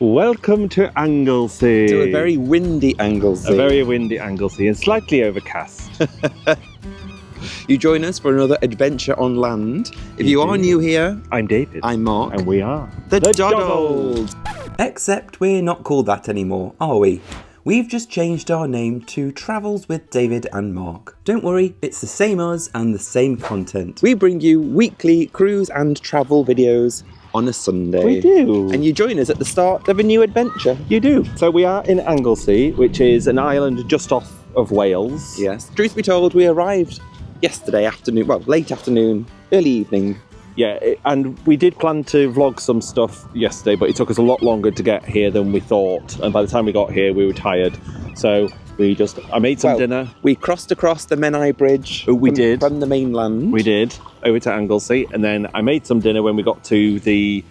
Welcome to Anglesey. To a very windy Anglesey. A very windy Anglesey and slightly overcast. You join us for another adventure on land. If you are new here, I'm David. I'm Mark. And we are the Doddles. Except we're not called that anymore, are we? We've just changed our name to Travels with David and Mark. Don't worry, it's the same us and the same content. We bring you weekly cruise and travel videos on a Sunday. We do. And you join us at the start of a new adventure. You do. So we are in Anglesey, which is an island just off of Wales. Yes. Truth be told, we arrived yesterday afternoon, well, late afternoon, early evening. Yeah, and we did plan to vlog some stuff yesterday, but it took us a lot longer to get here than we thought. And by the time we got here, we were tired. So I made some dinner. We crossed across the Menai Bridge. Oh, we did. From the mainland. We did, over to Anglesey. And then I made some dinner when we got to the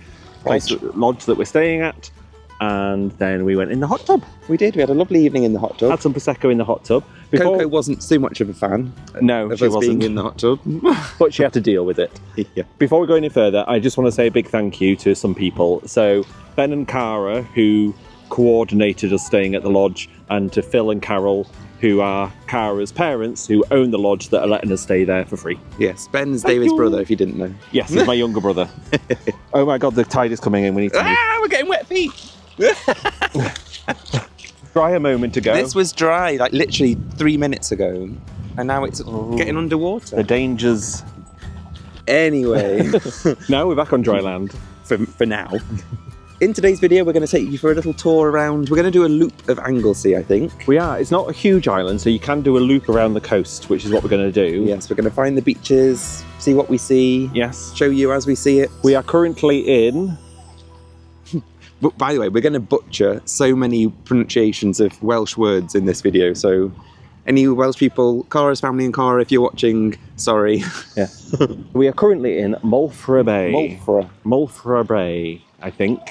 lodge that we're staying at. And then we went in the hot tub. We did. We had a lovely evening in the hot tub. Had some Prosecco in the hot tub. Coco wasn't so much of a fan. No, of she us wasn't. being in the hot tub. But she had to deal with it. Yeah. Before we go any further, I just want to say a big thank you to some people. So Ben and Cara, who coordinated us staying at the lodge, and to Phil and Carol, who are Cara's parents, who own the lodge, that are letting us stay there for free. Yes, Ben's David's brother, if you didn't know. Yes, he's my younger brother. Oh my God, the tide is coming in. We need to move. We're getting wet feet. Dry a moment ago. This was dry, like literally 3 minutes ago, and now it's getting underwater. The dangers. Anyway, now we're back on dry land. For now. In today's video, we're going to take you for a little tour around. We're going to do a loop of Anglesey, I think. We are. It's not a huge island, so you can do a loop around the coast, which is what we're going to do. Yes, we're going to find the beaches, see what we see. Yes. Show you as we see it. We are currently in... But by the way, we're going to butcher so many pronunciations of Welsh words in this video, so any Welsh people, Cara's family and Cara, if you're watching, sorry. Yeah. We are currently in Moelfre Bay. Moelfre Bay, I think.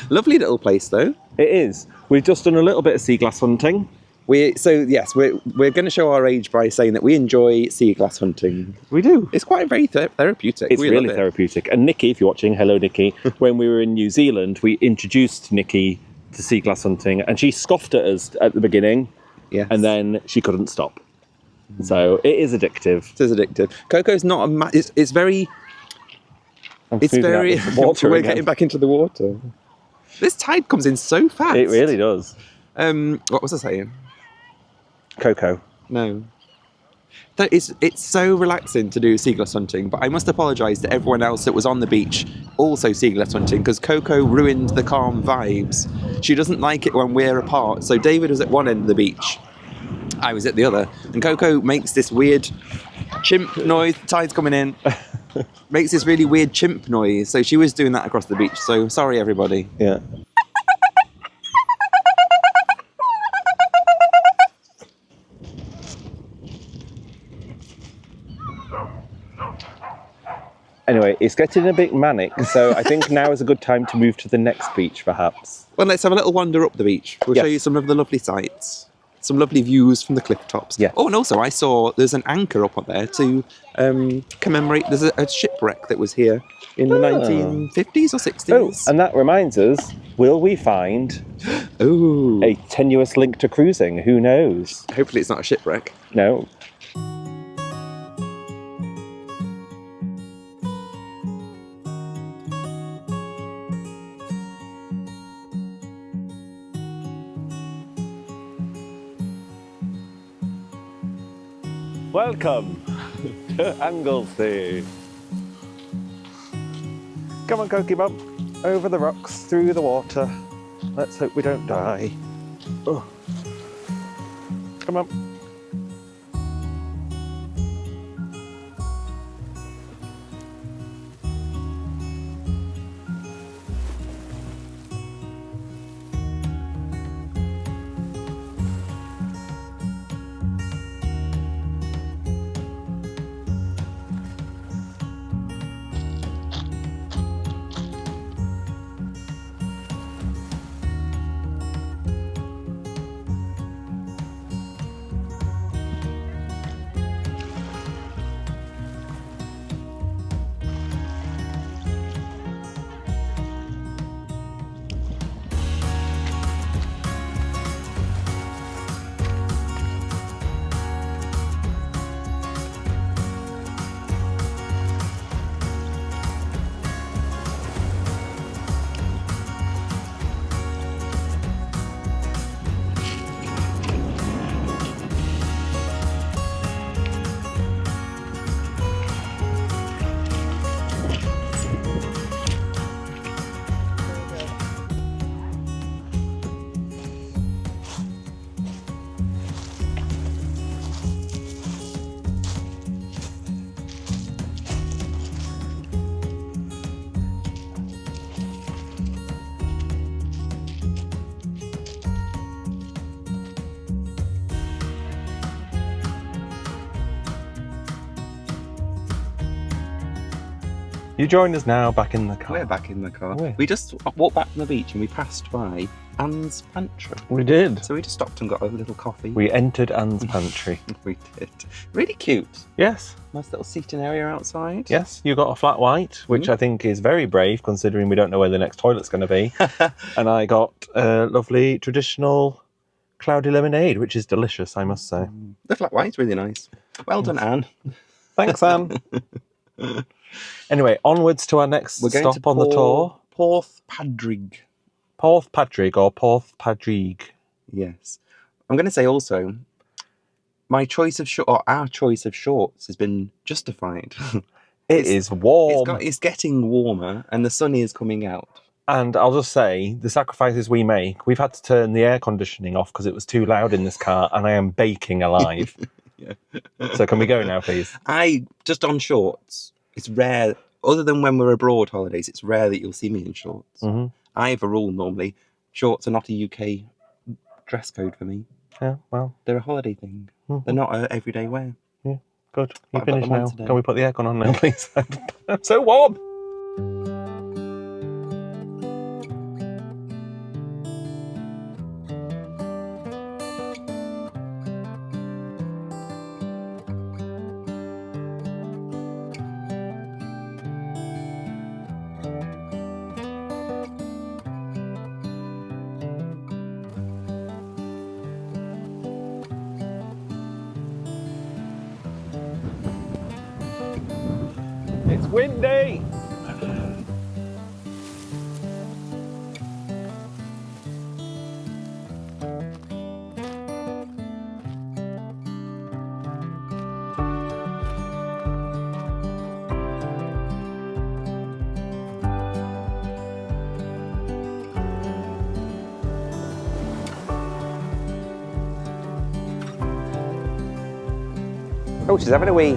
Lovely little place, though. It is. We've just done a little bit of sea glass hunting. We're going to show our age by saying that we enjoy sea glass hunting. We do. It's quite very therapeutic. It's really therapeutic. And Nikki, if you're watching, hello Nikki. When we were in New Zealand, we introduced Nikki to sea glass hunting, and she scoffed at us at the beginning. Yes. And then she couldn't stop. So it is addictive. It is addictive. Coco's not it's very... It's very... We're getting back into the water. This tide comes in so fast. It really does. What was I saying? Coco. No. It's so relaxing to do sea glass hunting, but I must apologise to everyone else that was on the beach also sea glass hunting, because Coco ruined the calm vibes. She doesn't like it when we're apart. So David was at one end of the beach, I was at the other, and Coco makes this weird chimp noise. The tide's coming in. Makes this really weird chimp noise. So she was doing that across the beach. So sorry, everybody. Yeah. Anyway, it's getting a bit manic, so I think now is a good time to move to the next beach, perhaps. Well, let's have a little wander up the beach. We'll show you some of the lovely sights, some lovely views from the cliff tops. Yeah. Oh, and also I saw there's an anchor up there to commemorate. There's a shipwreck that was here in the 1950s or 60s. Oh, and that reminds us, will we find a tenuous link to cruising? Who knows? Hopefully it's not a shipwreck. No. Welcome to Anglesey. Come on, Cokie Bum. Over the rocks, through the water. Let's hope we don't die. Oh. Come on. You join us now back in the car. We're back in the car. Are we? We just walked back from the beach and we passed by Anne's pantry. We did. So we just stopped and got a little coffee. We entered Anne's pantry. We did. Really cute. Yes. Nice little seating area outside. Yes, you got a flat white, which I think is very brave considering we don't know where the next toilet's going to be. And I got a lovely traditional cloudy lemonade, which is delicious, I must say. The flat white's really nice. Well done, Anne. Thanks, Anne. Anyway, onwards to our next stop on the tour. Porth Padrig. Porth Padrig or Porth Padrig. Yes. I'm going to say also, our choice of shorts has been justified. It is warm. It's getting warmer and the sun is coming out. And I'll just say, the sacrifices we make, we've had to turn the air conditioning off because it was too loud in this car and I am baking alive. Yeah. So can we go now, please? Just on shorts, it's rare, other than when we're abroad holidays, it's rare that you'll see me in shorts. Mm-hmm. I have a rule normally, shorts are not a UK dress code for me. Yeah, well. They're a holiday thing. Mm-hmm. They're not an everyday wear. Yeah, good. You But finished I'm on now. today. Can we put the aircon on now, please? I'm so warm. It's windy. Oh, she's having a wee.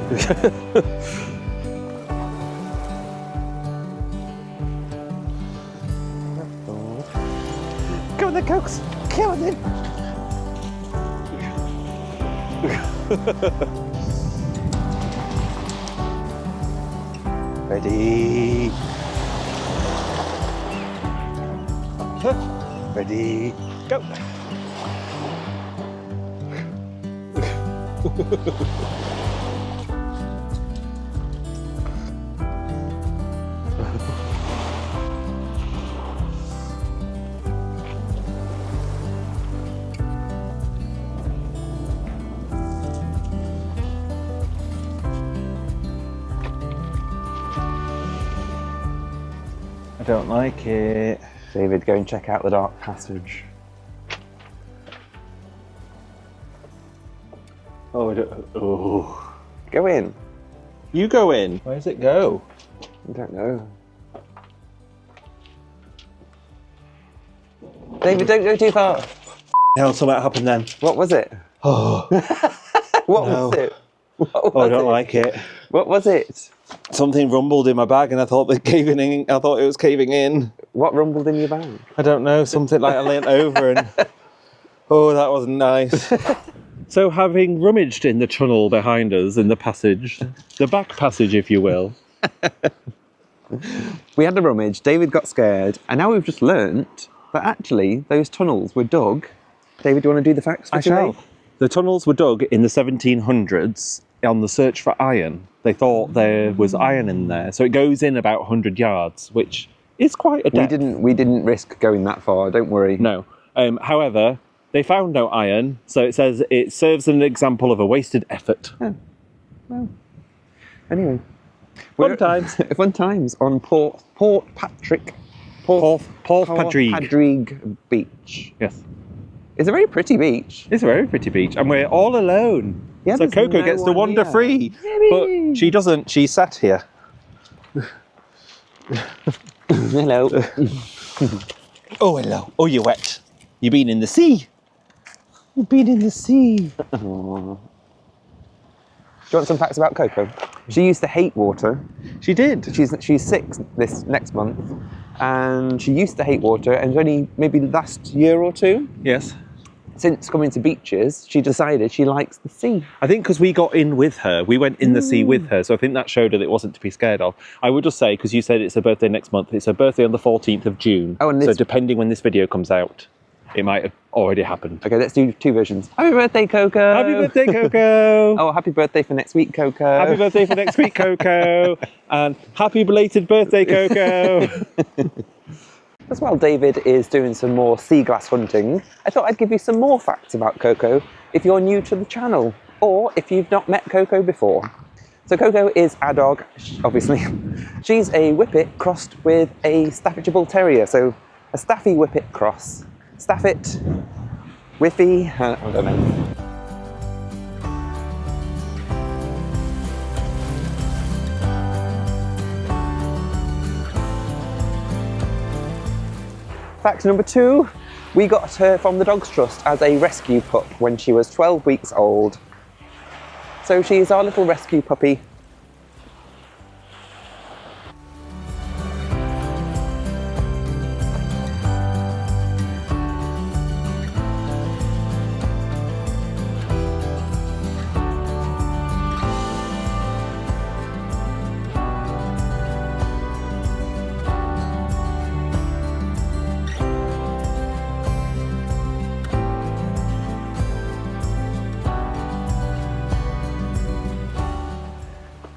Come on then, Cokes. Come on then. Ready. Ready. Go. I don't like it. David, go and check out the dark passage. Oh, I don't. Oh. Go in. You go in. Where does it go? I don't know. David, don't go too far. Hell, something happened then. What was it? Oh, What No. was it? What oh I was don't it? like it. What was it? Something rumbled in my bag, and I thought it was caving in. What rumbled in your bag? I don't know. Something like I leant over and. Oh, that wasn't nice. So, having rummaged in the tunnel behind us in the passage, the back passage, if you will. We had a rummage, David got scared, and now we've just learnt that actually those tunnels were dug. David, do you want to do the facts for today? The tunnels were dug in the 1700s on the search for iron. They thought there was iron in there, so it goes in about 100 yards, which is quite a depth. We didn't risk going that far, don't worry. No. However, they found no iron, so it says it serves as an example of a wasted effort. Oh. Well, anyway. Fun times. Fun times on Porth Padrig Beach. Yes. It's a very pretty beach. It's a very pretty beach, and we're all alone. Yeah, so there's Coco no gets to one wander here. free. But she doesn't, she's sat here. Hello. Oh, hello. Oh, you're wet. You've been in the sea. You've been in the sea. Do you want some facts about Coco? She used to hate water. She did. She's 6 this next month, and she used to hate water, and only maybe the last year or two Yes. since coming to beaches, she decided she likes the sea. I think because we got in with her, we went in the sea with her, so I think that showed her that it wasn't to be scared of. I would just say, because you said it's her birthday next month, it's her birthday on the 14th of June. Oh, and so depending when this video comes out, it might have already happened. Okay, let's do 2 versions. Happy birthday, Coco! Happy birthday, Coco! Oh, happy birthday for next week, Coco! Happy birthday for next week, Coco! And happy belated birthday, Coco! As well, David is doing some more sea glass hunting. I thought I'd give you some more facts about Coco if you're new to the channel, or if you've not met Coco before. So Coco is our dog, obviously. She's a Whippet crossed with a Staffordshire Bull Terrier, so a Staffy Whippet cross. Staffit, Whiffy, I don't know. Fact number 2, we got her from the Dogs Trust as a rescue pup when she was 12 weeks old. So she's our little rescue puppy.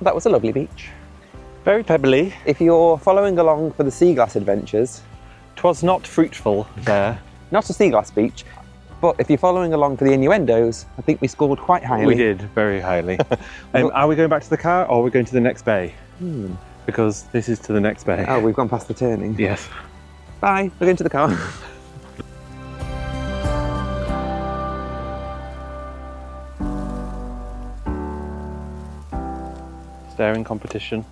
That was a lovely beach. Very pebbly. If you're following along for the sea glass adventures, 'Twas not fruitful there. not a sea glass beach, but if you're following along for the innuendos, I think we scored quite highly. We did, very highly. Are we going back to the car or are we going to the next bay? Because this is to the next bay. Oh, we've gone past the turning. Yes. Bye, we're going to the car. Staring competition.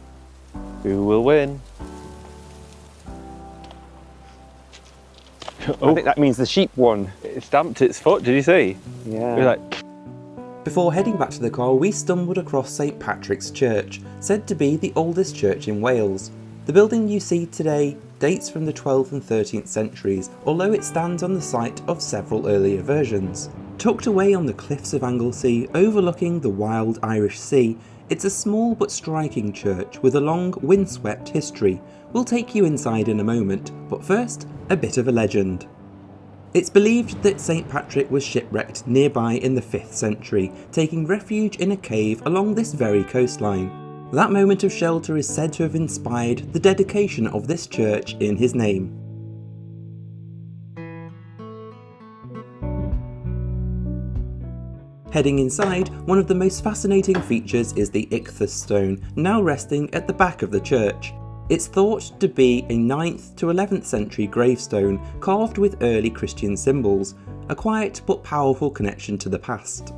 Who will win? I think that means the sheep won. It stamped its foot, did you see? Yeah. It was like, Before heading back to the car, we stumbled across St Patrick's Church, said to be the oldest church in Wales. The building you see today dates from the 12th and 13th centuries, although it stands on the site of several earlier versions. Tucked away on the cliffs of Anglesey, overlooking the wild Irish Sea, it's a small but striking church with a long, windswept history. We'll take you inside in a moment, but first, a bit of a legend. It's believed that St Patrick was shipwrecked nearby in the 5th century, taking refuge in a cave along this very coastline. That moment of shelter is said to have inspired the dedication of this church in his name. Heading inside, one of the most fascinating features is the ichthus stone, now resting at the back of the church. It's thought to be a 9th to 11th century gravestone carved with early Christian symbols, a quiet but powerful connection to the past.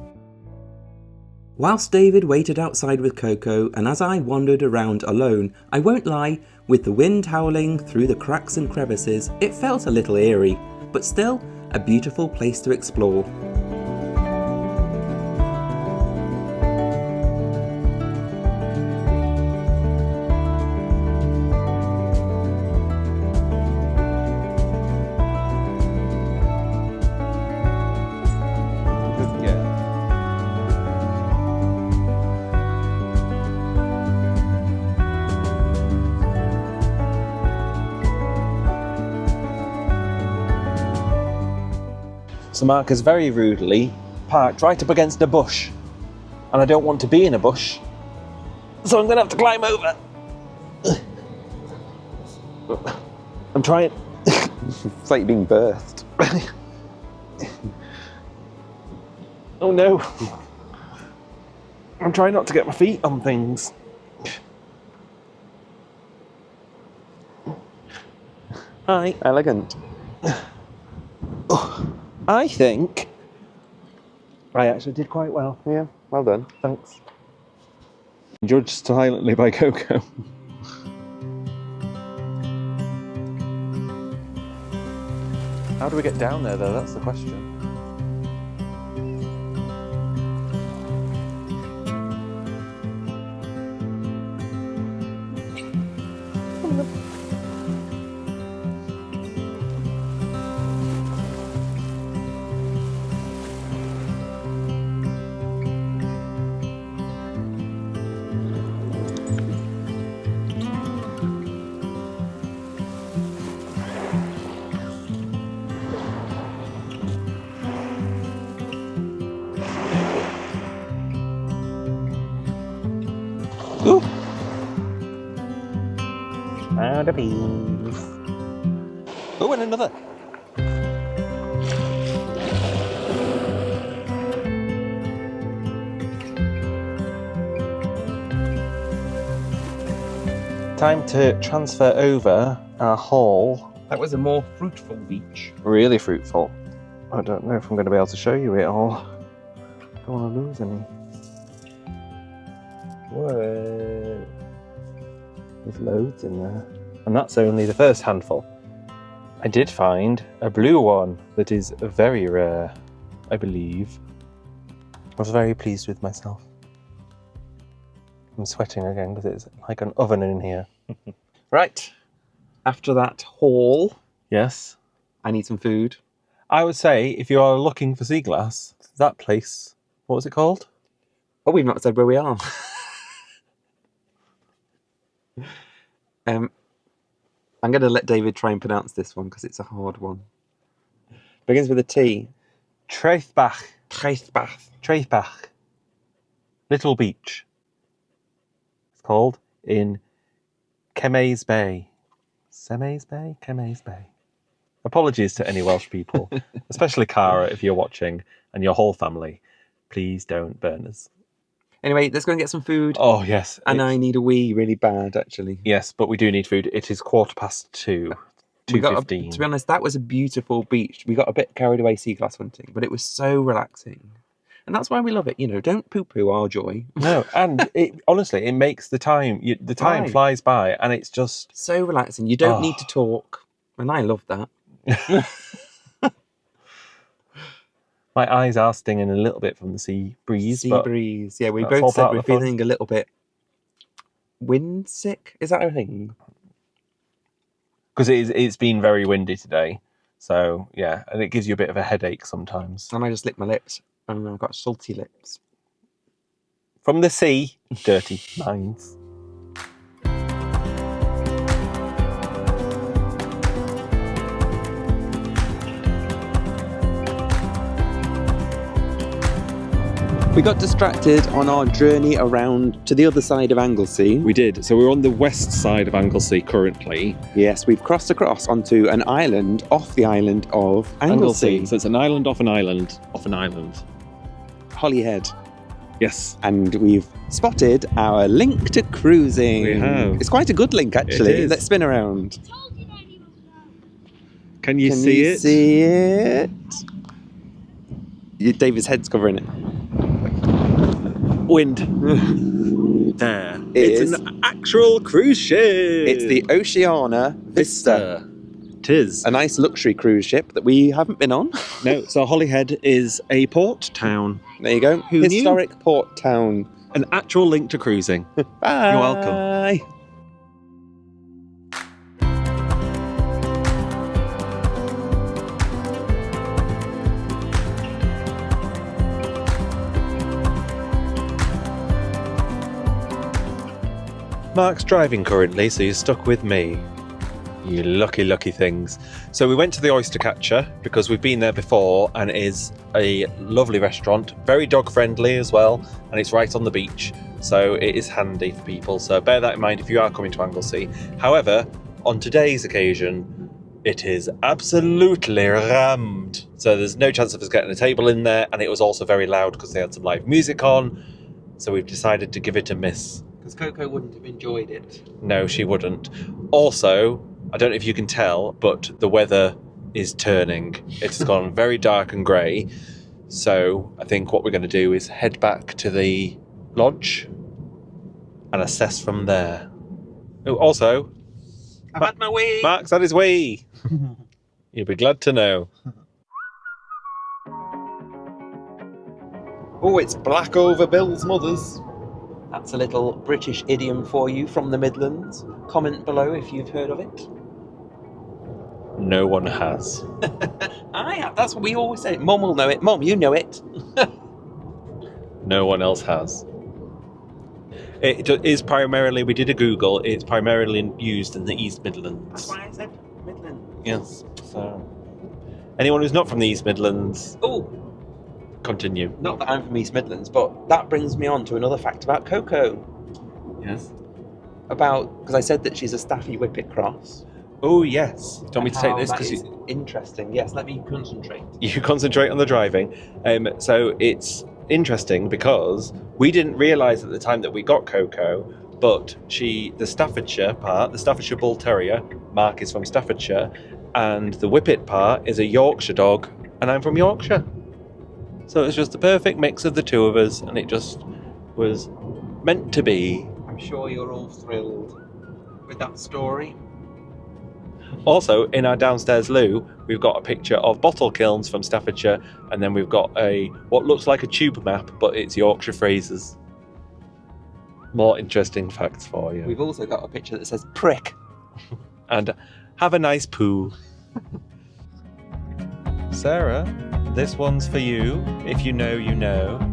Whilst David waited outside with Coco and as I wandered around alone, I won't lie, with the wind howling through the cracks and crevices, it felt a little eerie, but still a beautiful place to explore. So Mark has very rudely parked right up against a bush. And I don't want to be in a bush. So I'm going to have to climb over. I'm trying. It's like you're being birthed. Oh no. I'm trying not to get my feet on things. Hi. Elegant. I think I actually did quite well. Yeah, well done. Thanks. Judged silently by Coco. How do we get down there though? That's the question. Found a piece. Oh, and another. Time to transfer over our haul. That was a more fruitful beach. Really fruitful. I don't know if I'm going to be able to show you it all. Don't want to lose any. Whoa. There's loads in there. And that's only the first handful. I did find a blue one that is very rare, I believe. I was very pleased with myself. I'm sweating again because it's like an oven in here. Right. After that haul, Yes. I need some food. I would say if you are looking for sea glass, that place, what was it called? Oh, we've not said where we are. I'm going to let David try and pronounce this one because it's a hard one. Begins with a T. Traeth Bach. Traeth. Bach. Little beach. It's called in Kemes Bay. Kemes Bay. Apologies to any Welsh people, especially Cara if you're watching, and your whole family. Please don't burn us. Anyway, let's go and get some food. Oh, yes. And I need a wee really bad, actually. Yes, but we do need food. It is 2:15. 2:15. To be honest, that was a beautiful beach. We got a bit carried away sea glass hunting, but it was so relaxing. And that's why we love it. You know, don't poo-poo our joy. No, and honestly, it makes the time flies by, and it's just... So relaxing. You don't need to talk. And I love that. My eyes are stinging a little bit from the sea breeze. Breeze. Yeah, we that's all both said part we're of the fun. feeling a little bit wind sick. Is that a thing? Because it's been very windy today. So, yeah, and it gives you a bit of a headache sometimes. And I just licked my lips, and I've got salty lips. From the sea, dirty minds. We got distracted on our journey around to the other side of Anglesey. We did. So we're on the west side of Anglesey currently. Yes, we've crossed across onto an island off the island of Anglesey. So it's an island off an island off an island. Holyhead. Yes. And we've spotted our link to cruising. We have. It's quite a good link, actually. It is. Let's spin around. Can you Can see you it? see it? David's head's covering it. Wind. There. It It's is. an actual cruise ship. It's the Oceana Vista. Tis. A nice luxury cruise ship that we haven't been on. No, so Holyhead is a port town. There you go. Who knew? Historic port town. An actual link to cruising. Bye. You're welcome. Mark's driving currently, so you're stuck with me. You lucky, lucky things. So we went to the Oyster Catcher because we've been there before, and it is a lovely restaurant, very dog friendly as well, and it's right on the beach, so it is handy for people. So bear that in mind if you are coming to Anglesey. However, on today's occasion, it is absolutely rammed. So there's no chance of us getting a table in there, and it was also very loud because they had some live music on. So we've decided to give it a miss. Because Coco wouldn't have enjoyed it. No, she wouldn't. Also, I don't know if you can tell, but the weather is turning. It's gone very dark and grey. So I think what we're going to do is head back to the lodge and assess from there. Oh, also, I've had my wee. Mark's had his wee. You'll be glad to know. Oh, it's Black over Bill's mother's. That's a little British idiom for you from the Midlands. Comment below if you've heard of it. No one has. I have. That's what we always say. Mum will know it. Mum, you know it. No one else has. It is primarily, we did a Google, it's primarily used in the East Midlands. That's why I said Midlands. Yes, so anyone who's not from the East Midlands, Oh, continue. not that I'm from East Midlands, but that brings me on to another fact about Coco. Yes. about, because I said that she's a Staffy Whippet cross. Oh, yes. Do you want me to take this? That is interesting. Yes, let me concentrate. You concentrate on the driving. So it's interesting because we didn't realise at the time that we got Coco, but the Staffordshire part, the Staffordshire Bull Terrier, Mark is from Staffordshire, and the Whippet part is a Yorkshire dog, and I'm from Yorkshire. So it's just the perfect mix of the two of us, and it just was meant to be. I'm sure you're all thrilled with that story. Also, in our downstairs loo, we've got a picture of bottle kilns from Staffordshire, and then we've got what looks like a tube map, but it's Yorkshire phrases. More interesting facts for you. We've also got a picture that says prick. And have a nice poo. Sarah, this one's for you. If you know, you know.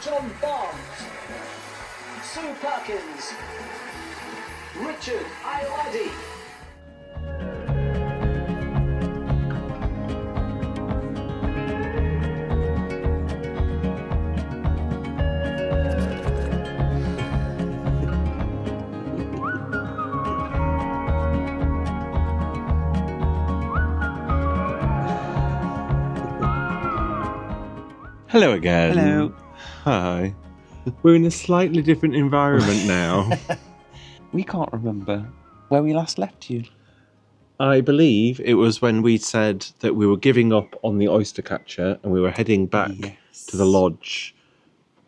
John Barnes, Sue Perkins, Richard Iowadi. Hello again. Hello. Hi. We're in a slightly different environment now. We can't remember where we last left you. I believe it was when we said that we were giving up on the oyster catcher and we were heading back to the lodge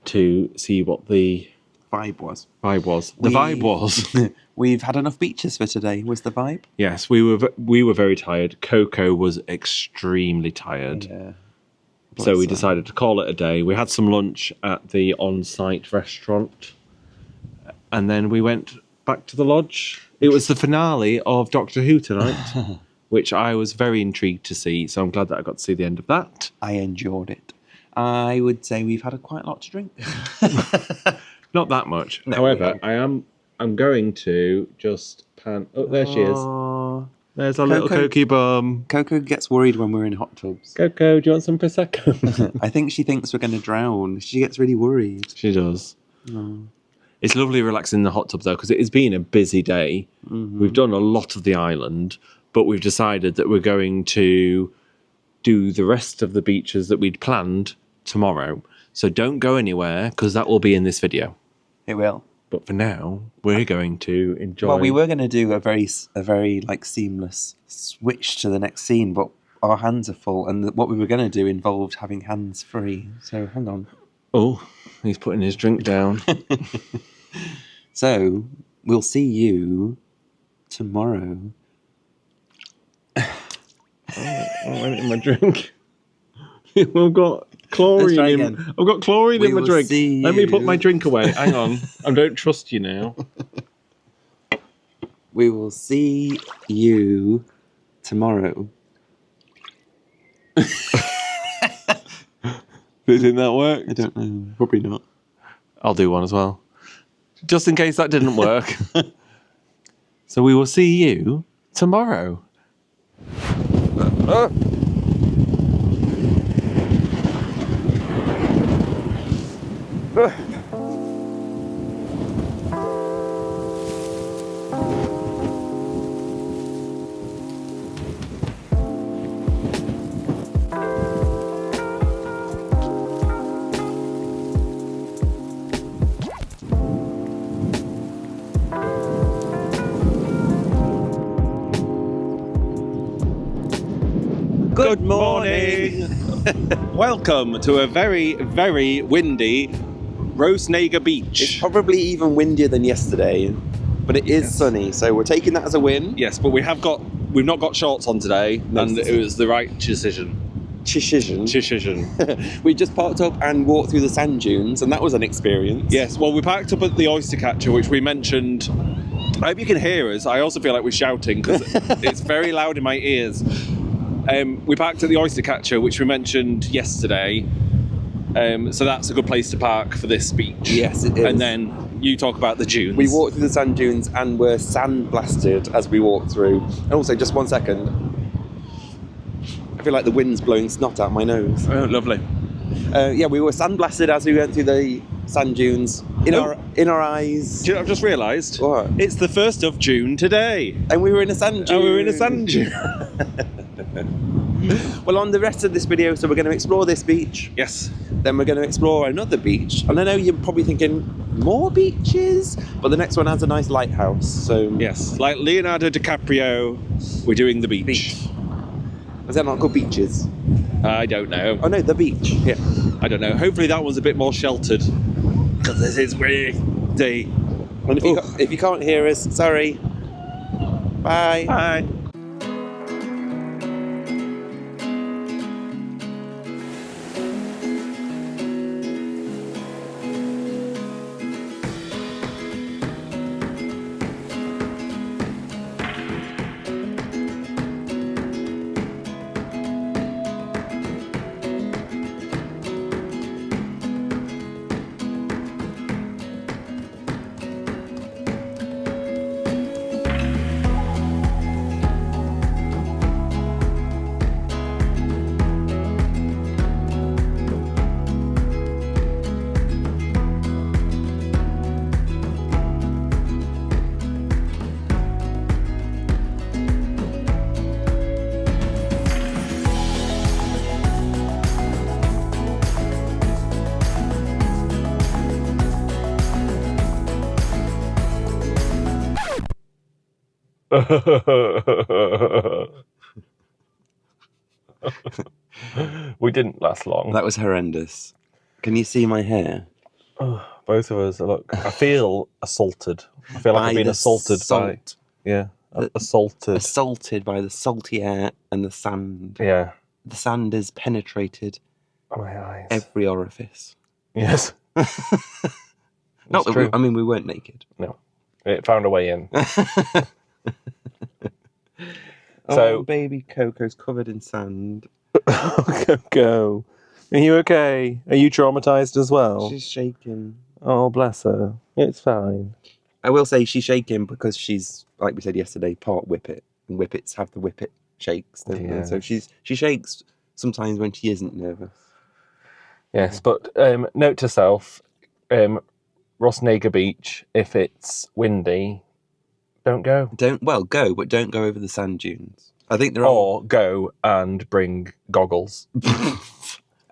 to see what the Vibe was. vibe was. We've had enough beaches for today, was the vibe? Yes, we were very tired. Coco was extremely tired. Yeah. So we decided to call it a day. We had some lunch at the on-site restaurant, and then we went back to the lodge. It was the finale of Doctor Who tonight, which I was very intrigued to see, so I'm glad that I got to see the end of that. I enjoyed it. I would say we've had quite a lot to drink. Not that much. No, However, I'm going to just pan... Oh, there she is. There's our little Coco bum. Coco gets worried when we're in hot tubs. Coco, do you want some Prosecco? I think she thinks we're going to drown. She gets really worried. She does. Oh. It's lovely relaxing in the hot tub, though, because it has been a busy day. Mm-hmm. We've done a lot of the island, but we've decided that we're going to do the rest of the beaches that we'd planned tomorrow. So don't go anywhere, because that will be in this video. It will. But for now, we're going to enjoy... Well, we were going to do a very seamless switch to the next scene, but our hands are full, and what we were going to do involved having hands free. So hang on. Oh, he's putting his drink down. So we'll see you tomorrow. I went in my drink. We've got chlorine in. I've got chlorine in my drink. Let me put my drink away. Hang on. I don't trust you now. We will see you tomorrow. Didn't that work? I don't know. Probably not. I'll do one as well. Just in case that didn't work. So we will see you tomorrow. Good morning. Welcome to a very, very windy Rosenager Beach. It's probably even windier than yesterday, but it is sunny, so we're taking that as a win. Yes, but we've not got shorts on today, and it was the right decision. We just parked up and walked through the sand dunes, and that was an experience. Yes, well, we parked up at the oyster catcher, which we mentioned. I hope you can hear us. I also feel like we're shouting because it's very loud in my ears. We parked at the Oyster Catcher, which we mentioned yesterday. So that's a good place to park for this beach. Yes, it is. And then you talk about the dunes. We walked through the sand dunes and were sandblasted as we walked through. And also, just one second, I feel like the wind's blowing snot out my nose. Oh, lovely. We were sandblasted as we went through the sand dunes. In our eyes. Do you know what I've just realised? What? It's the 1st of June today. And we were in a sand dune. And we were in a sand dune. Well, on the rest of this video, so we're going to explore this beach. Yes. Then we're going to explore another beach. And I know you're probably thinking, more beaches? But the next one has a nice lighthouse, so... Yes, like Leonardo DiCaprio, we're doing the beach. Is that not called beaches? I don't know. Oh no, the beach. Yeah. I don't know. Hopefully that one's a bit more sheltered. Because this is windy. And if you can't hear us, sorry. Bye. Bye. We didn't last long. That was horrendous. Can you see my hair? Oh, both of us. Look, I feel assaulted. I feel like I've been assaulted by... Yeah, assaulted. Assaulted by the salty air and the sand. Yeah. The sand has penetrated my eyes. every orifice. Yes. Not that we weren't naked. No. It found a way in. So, baby Coco's covered in sand. Coco, are you okay? Are you traumatized as well? She's shaking. Oh, bless her. It's fine. I will say she's shaking because she's, like we said yesterday, part whippet. And whippets have the whippet shakes, don't they? So she shakes sometimes when she isn't nervous. Yes, but note to self, Rossnager Beach, if it's windy, don't go. Go, but don't go over the sand dunes. I think Or go and bring goggles.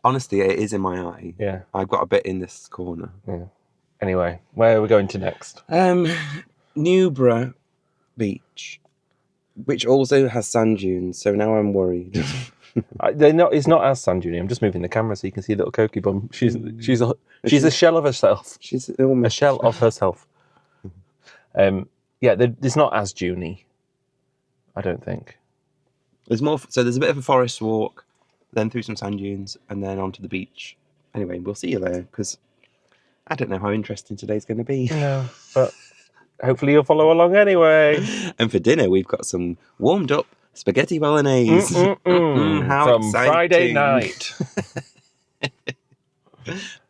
Honestly, it is in my eye. Yeah. I've got a bit in this corner. Yeah. Anyway, where are we going to next? Newborough Beach, which also has sand dunes, so now I'm worried. It's not as sand dune. I'm just moving the camera so you can see little Cokie bum. She's a shell of herself. She's almost a shell of herself. It's not as duney, I don't think. There's more. So there's a bit of a forest walk, then through some sand dunes, and then onto the beach. Anyway, we'll see you there because I don't know how interesting today's going to be. No, but hopefully you'll follow along anyway. And for dinner, we've got some warmed up spaghetti bolognese. How from exciting. Friday night.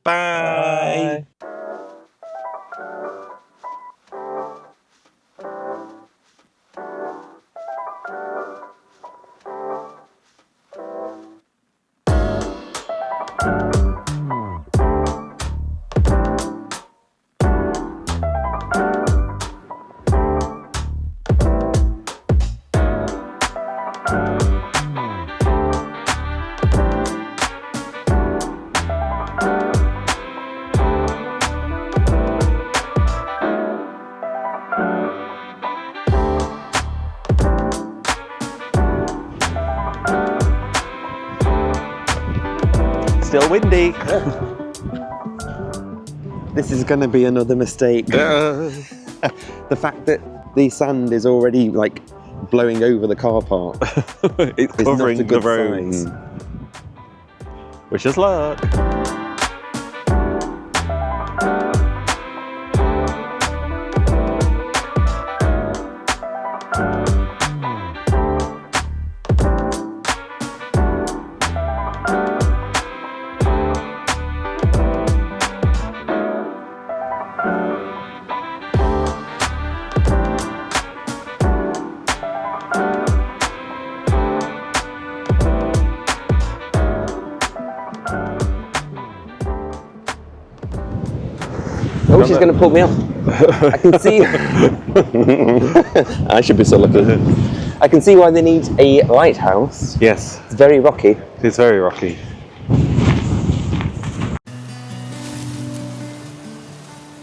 Bye. Still windy. This is going to be another mistake. The fact that the sand is already like blowing over the car park. It's covering not a the good roads. sign. Wish us luck. she's going to pull me up. I can see. I should be so lucky. I can see why they need a lighthouse. Yes, It's very rocky. it's very rocky.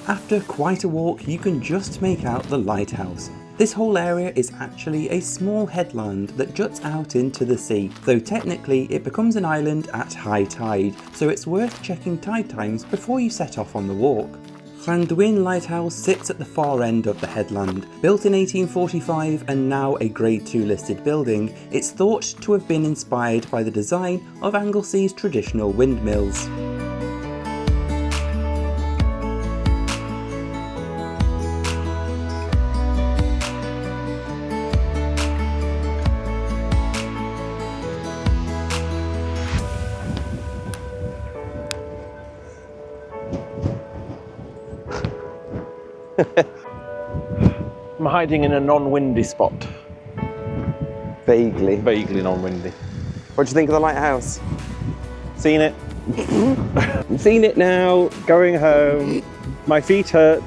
After quite a walk, you can just make out the lighthouse. This whole area is actually a small headland that juts out into the sea, though technically it becomes an island at high tide, so it's worth checking tide times before you set off on the walk. Llandwyn Lighthouse sits at the far end of the headland. Built in 1845 and now a Grade 2 listed building, it's thought to have been inspired by the design of Anglesey's traditional windmills. I'm hiding in a non-windy spot. Vaguely. Vaguely non-windy. What do you think of the lighthouse? Seen it. Seen it now. Going home. My feet hurt.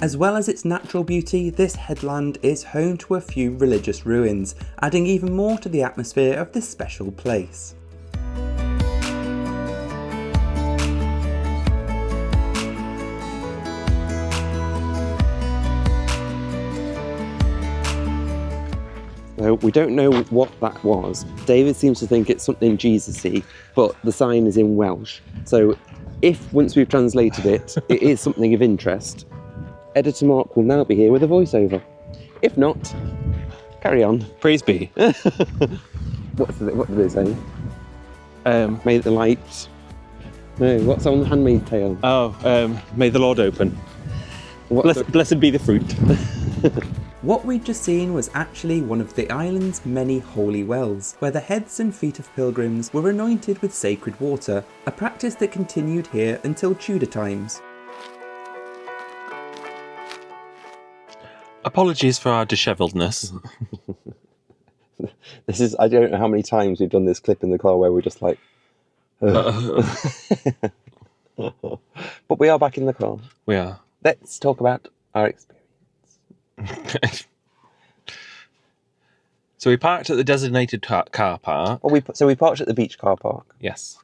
As well as its natural beauty, this headland is home to a few religious ruins, adding even more to the atmosphere of this special place. So we don't know what that was. David seems to think it's something Jesus-y, but the sign is in Welsh. So if, once we've translated it, it is something of interest, Editor Mark will now be here with a voiceover. If not, carry on. Praise be. What do they say? May the light... No, what's on Handmaid's Tale? May the Lord open. Blessed be the fruit. What we'd just seen was actually one of the island's many holy wells, where the heads and feet of pilgrims were anointed with sacred water, a practice that continued here until Tudor times. Apologies for our disheveledness. I don't know how many times we've done this clip in the car where we're just like... But we are back in the car. We are. Let's talk about our experience. So we parked at the designated car park. Well, we parked at the beach car park. Yes.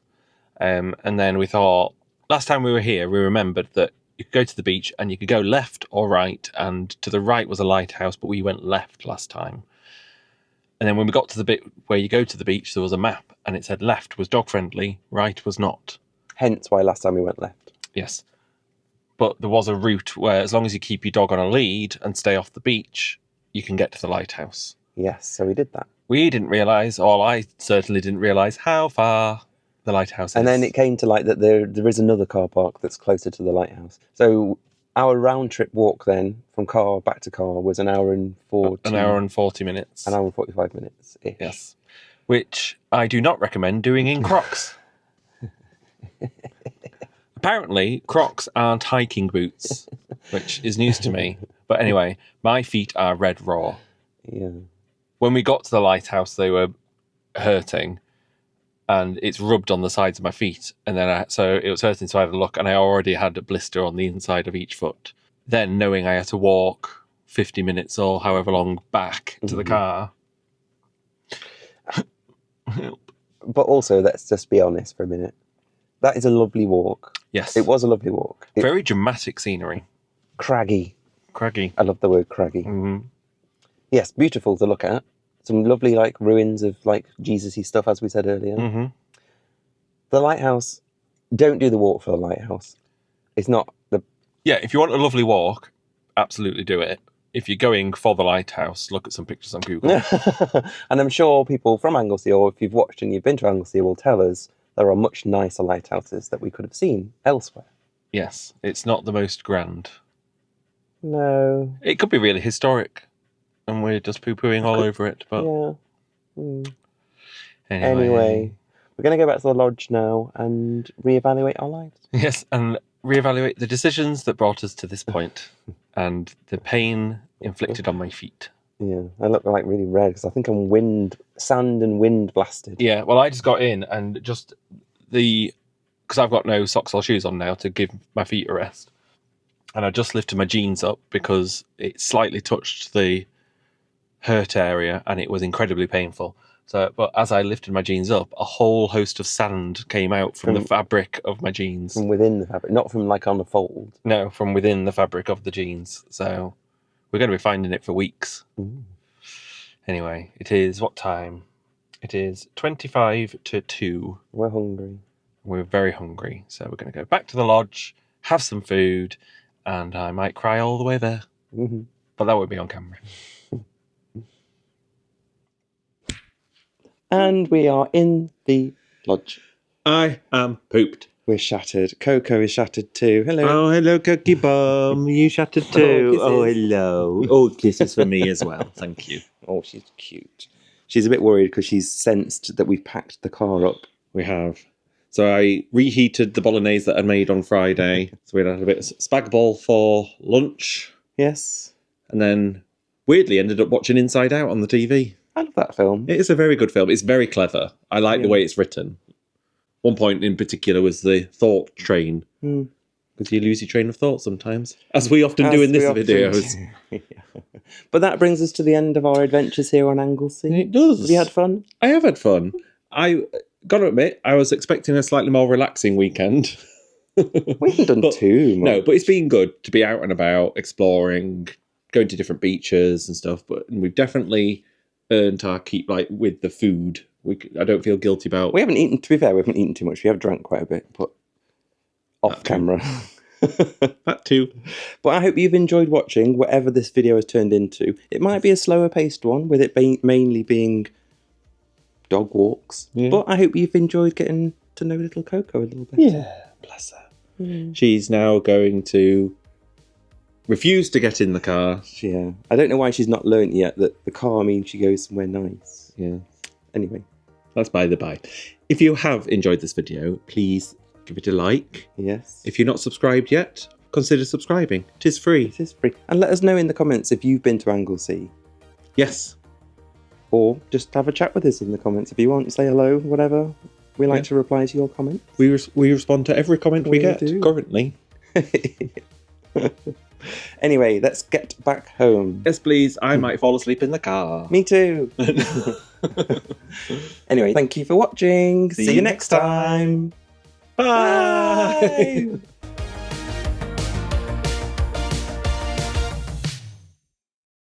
And then we thought, last time we were here, we remembered that you could go to the beach and you could go left or right, and to the right was a lighthouse, but we went left last time. And then when we got to the bit where you go to the beach, there was a map, and it said left was dog friendly, right was not. Hence why last time we went left. Yes. But there was a route where, as long as you keep your dog on a lead and stay off the beach, you can get to the lighthouse. Yes, so we did that. We didn't realise, or I certainly didn't realise, how far the lighthouse is. And then it came to light that there is another car park that's closer to the lighthouse. So our round trip walk then, from car back to car, was an hour and 40... An hour and 40 minutes. An hour and 45 minutes-ish. Yes. Which I do not recommend doing in Crocs. Apparently, Crocs aren't hiking boots, which is news to me. But anyway, my feet are red raw. Yeah. When we got to the lighthouse, they were hurting, and it's rubbed on the sides of my feet. And then so it was hurting, so I had a look, and I already had a blister on the inside of each foot. Then, knowing I had to walk 50 minutes or however long back to the car. But also, let's just be honest for a minute. That is a lovely walk. Yes. It was a lovely walk. Very dramatic scenery. Craggy. Craggy. I love the word craggy. Mm-hmm. Yes, beautiful to look at. Some lovely ruins of Jesus-y stuff, as we said earlier. Mm-hmm. The lighthouse, don't do the walk for the lighthouse. It's not the... Yeah, if you want a lovely walk, absolutely do it. If you're going for the lighthouse, look at some pictures on Google. And I'm sure people from Anglesey, or if you've watched and you've been to Anglesey, will tell us there are much nicer lighthouses that we could have seen elsewhere. Yes, it's not the most grand. No. It could be really historic, and we're just poo-pooing all over it, but... Yeah. Mm. Anyway, we're going to go back to the lodge now and reevaluate our lives. Yes, and reevaluate the decisions that brought us to this point. and the pain inflicted on my feet. Yeah, I look like really red because I think I'm sand and wind blasted. Yeah, well, I just got in and just because I've got no socks or shoes on now to give my feet a rest. And I just lifted my jeans up because it slightly touched the hurt area and it was incredibly painful. So, but as I lifted my jeans up, a whole host of sand came out from the fabric of my jeans. From within the fabric, not from like on a fold. No, from within the fabric of the jeans. So we're going to be finding it for weeks. Ooh. Anyway, it is what time? It is 25 to 2. We're hungry. We're very hungry. So we're going to go back to the lodge, have some food, and I might cry all the way there. Mm-hmm. But that won't be on camera. And we are in the lodge. I am pooped. We're shattered. Coco is shattered too. Hello. Oh, hello, Cookie Bum. You shattered too. Oh, Oh, hello. Oh, kisses for me as well. Thank you. Oh, she's cute. She's a bit worried because she's sensed that we've packed the car up. We have. So I reheated the bolognese that I made on Friday. So we had a bit of spag bol for lunch. Yes. And then, weirdly, ended up watching Inside Out on the TV. I love that film. It is a very good film. It's very clever. I like the way it's written. One point in particular was the thought train. Because you lose your train of thought sometimes. As we often do in this videos. Yeah. But that brings us to the end of our adventures here on Anglesey. It does. Have you had fun? I have had fun. I got to admit, I was expecting a slightly more relaxing weekend. We haven't done too much. No, but it's been good to be out and about, exploring, going to different beaches and stuff. But we've definitely earned our keep, like, with the food. I don't feel guilty about... We haven't eaten, to be fair, we haven't eaten too much. We have drank quite a bit, but off camera. That too. But I hope you've enjoyed watching whatever this video has turned into. It might be a slower paced one, with it mainly being dog walks. Yeah. But I hope you've enjoyed getting to know little Coco a little bit. Yeah, bless her. She's now going to refuse to get in the car. Yeah. I don't know why she's not learnt yet that the car means she goes somewhere nice. Yeah. Anyway. That's by the by. If you have enjoyed this video, please give it a like. Yes. If you're not subscribed yet, consider subscribing. It is free. It is free. And let us know in the comments if you've been to Anglesey. Yes. Or just have a chat with us in the comments if you want. Say hello, whatever. We like to reply to your comments. We respond to every comment we get do. currently. Anyway, let's get back home. Yes, please. I might fall asleep in the car. Me too. Anyway, thank you for watching. See you next time. Bye. Bye.